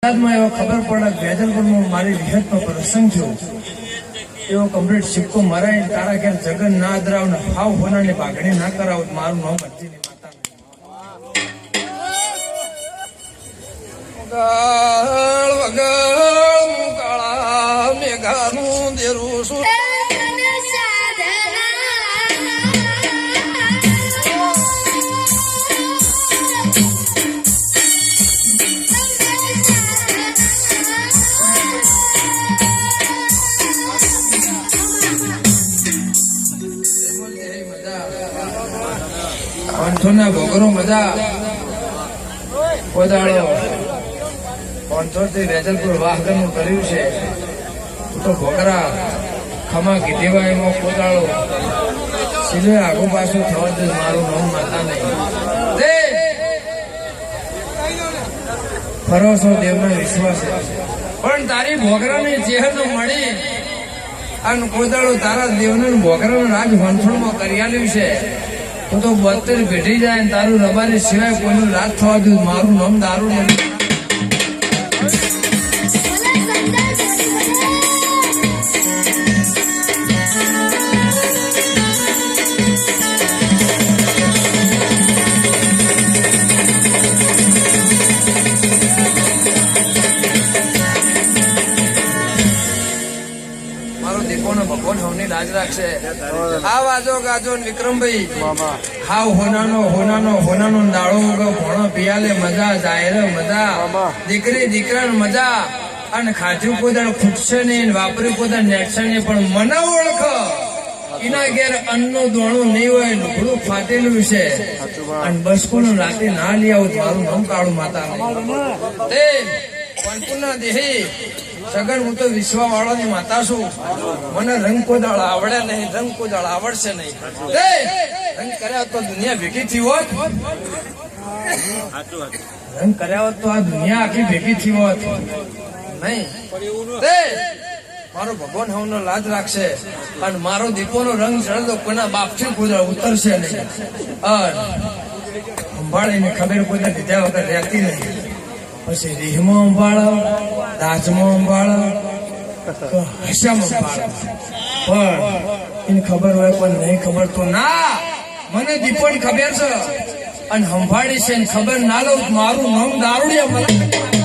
એવો ખબર પડે વેજલપુરમાં મારી વિહતનો પ્રસંગ થયો એવો કમ્પ્લીટ સિક્કો મરાય તારા ઘેર જગન ના અદરાવ ને ફાવ હોનાની ભાગણી ના કરાવ મારું નામ ભજ્જીની માતા વગળ મુકાળા મેઘાનું દેરું શું પાંચોના ભોગરો મજા કોદાળો 500 થી વેજલપુર વાહગરનું કર્યું છે તો ભોગરા ખમા કીધેવા એમાં કોદાળો સીધે આગુ પાછું થવા દે મારું નામ માતા નહીં ભરોસો દેવનો વિશ્વાસ પણ તારી ભોગરાને ચેહર મળી અને કોદાળો તારા દેવને ભોગરાનું રાજ વંથણમાં કરી આલ્યું છે તો 72 પેઢી જાય તારું રબારી સિવાય કોઈનું રાત થવા દઉં મારું નામ દારૂ નથી ભગવાન હવની લાજ રાખશે આ વાજો ગાજો વિક્રમભાઈ હાવ હોનાનો દાડો ભણો પિયાલે મજા જાહેર મજા દીકરી દીકરા મજા અને ખાજુ કોદાળ ખૂટશે નહીં વાપરી કોદાળ નેટશે નહીં પણ મને ઓળખ એના ઘેર અન્નનો દોણો નહીં હોય લુગડું ફાટેલું છે અને બસકોનું રાતે ના લઈ આવું મારું નામ કાળું માતા તે પંચના દેહી સગન હું તો વિશ્વા વાળાની માતા છું મને રંગ કોદાળ આવડે નહીં રંગ કોદાળ આવડશે નહીં રંગ કર્યા તો દુનિયા ભેગી થઈ હોત રંગ કર્યા હોત તો આ દુનિયા આખી ભેગી થઈ હોત નહીં મારો ભગવાન હવનો લાજ રાખશે અને મારો દીપોનો રંગ ચડે તો કોઈના બાપથી કોદાળ ઉતરશે નહીં સંભાળીને ખબર કોઈને દીધા વગર રહેતી નહીં પછી રીહમાં અંબાળો દાચમાં અંબાળો હસામાં અંબાળો પણ એને ખબર હોય પણ નહીં ખબર તો ના મને દીપોની ખબર છે અને સંભાળી છે ખબર ના લો મારું નામ દારૂડિયા મને